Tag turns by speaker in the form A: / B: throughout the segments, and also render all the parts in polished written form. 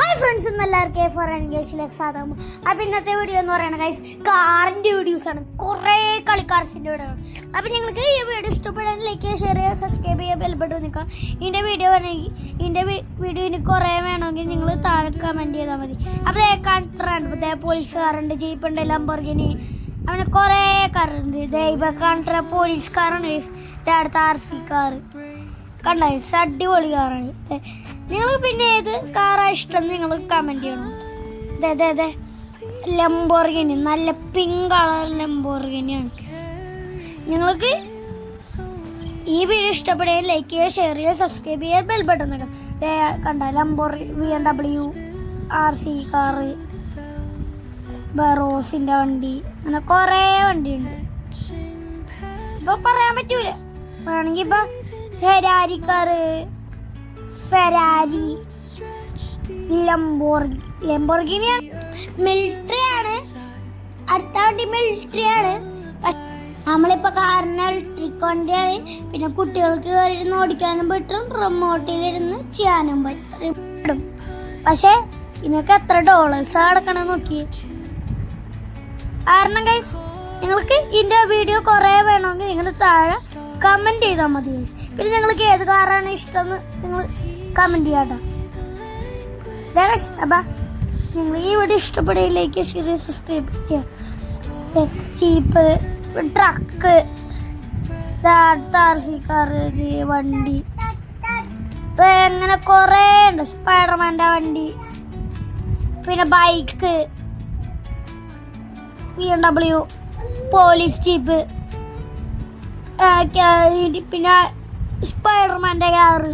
A: Hi friends, ഇന്ന് എല്ലാവർക്കും A4 എൻഗേജിലേക്ക് സ്വാഗതം. അപ്പോൾ ഇന്നത്തെ വീഡിയോ എന്ന് പറയുന്നത് ഗൈസ് കാറിൻ്റെ വീഡിയോസാണ്. കുറേ കളിക്കാർസിൻ്റെ വീഡിയോ ആണ്. അപ്പോൾ നിങ്ങൾക്ക് ഈ വീഡിയോ ഇഷ്ടപ്പെടാൻ ലൈക്ക് ഷെയർ ചെയ്യുക, സബ്സ്ക്രൈബ് ചെയ്യുക, ബെൽ ബട്ടൺ നിൽക്കുക. ഇതിൻ്റെ വീഡിയോ വേണമെങ്കിൽ വീഡിയോ ഇനി കുറേ വേണമെങ്കിൽ നിങ്ങൾ താഴെ കമൻറ്റ് ചെയ്താൽ മതി. അപ്പോൾ കണ്ടിട്ടുണ്ട് പോലീസ് കാറുണ്ട്, ജീപ്പുണ്ട്, ലംബോർഗിനി, അങ്ങനെ കുറേ കാറുണ്ട്. ഇപ്പം കണ്ട പോലീസ് കാറാണ് ഗൈസ്. അടുത്ത RC കാറ് കണ്ട ഗൈസ്, അടിപൊളി കാറാണ്. നിങ്ങൾക്ക് പിന്നെ ഏത് കാറാണ് ഇഷ്ടം നിങ്ങൾ കമൻറ്റ് ചെയ്യണം. അതെ ലംബോർഗിനി, നല്ല പിങ്ക് കളർ ലംബോർഗിനിയാണ്. നിങ്ങൾക്ക് ഈ വീഡിയോ ഇഷ്ടപ്പെടുകയും ലൈക്ക് ചെയ്യുക, ഷെയർ ചെയ്യുക, സബ്സ്ക്രൈബ് ചെയ്യുക, ബെൽ ബട്ടൺ നിൽക്കുക. കണ്ട BMW, RC കാറ്, ബറോസിൻ്റെ വണ്ടി, അങ്ങനെ കുറേ വണ്ടിയുണ്ട്. ഇപ്പോൾ പറയാൻ പറ്റൂല, വേണമെങ്കിൽ ഇപ്പം Ferrari car, Ferrari, Lamborghini military ആണ്. അടുത്ത വണ്ടി മിലിറ്ററി ആണ്. നമ്മളിപ്പോൾ കാറിന് ഇലക്ട്രിക് വണ്ടിയാണ്. പിന്നെ കുട്ടികൾക്ക് ഇരുന്ന് ഓടിക്കാനും പറ്റും, റിമോട്ടിലിരുന്ന് ചെയ്യാനും പറ്റും. പക്ഷേ ഇതിനൊക്കെ എത്ര ഡോളേഴ്സാണ് അടക്കണമെന്ന് നോക്കി. കാരണം ഗൈസ് നിങ്ങൾക്ക് ഇതിൻ്റെ വീഡിയോ കുറേ വേണമെങ്കിൽ നിങ്ങൾ താഴെ കമൻറ്റ് ചെയ്താൽ മതി ഗൈസ്. പിന്നെ നിങ്ങൾക്ക് ഏത് കാറാണ് ഇഷ്ടം എന്ന് നിങ്ങൾ കമൻറ്റ് ചെയ്യാട്ടോ. അപ്പം നിങ്ങൾ ഈ വീഡിയോ ഇഷ്ടപ്പെടുകയിലേക്ക് സബ്സ്ക്രൈബ് ചെയ്യുക. ജീപ്പ്, ട്രക്ക്, RC കാറ്, വണ്ടി, ഇപ്പം അങ്ങനെ കുറേ ഉണ്ട്. സ്പൈഡർമാൻ്റെ വണ്ടി, പിന്നെ ബൈക്ക്, BMW, പോലീസ് ജീപ്പ്, പിന്നെ സ്പൈഡർമാൻ്റെ കാറ്,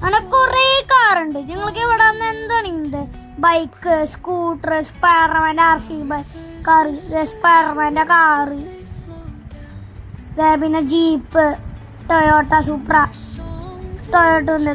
A: അങ്ങനെ കുറേ കാറുണ്ട്. നിങ്ങൾക്ക് ഇവിടെ നിന്ന് എന്താണെങ്കിൽ ബൈക്ക്, സ്കൂട്ടർ, സ്പൈഡർമാൻ്റെ RC കാറ്, സ്പൈഡർമാൻ്റെ കാറ്, പിന്നെ ജീപ്പ്, ടൊയോട്ട സൂപ്ര, ടൊയോട്ട ഉണ്ട്.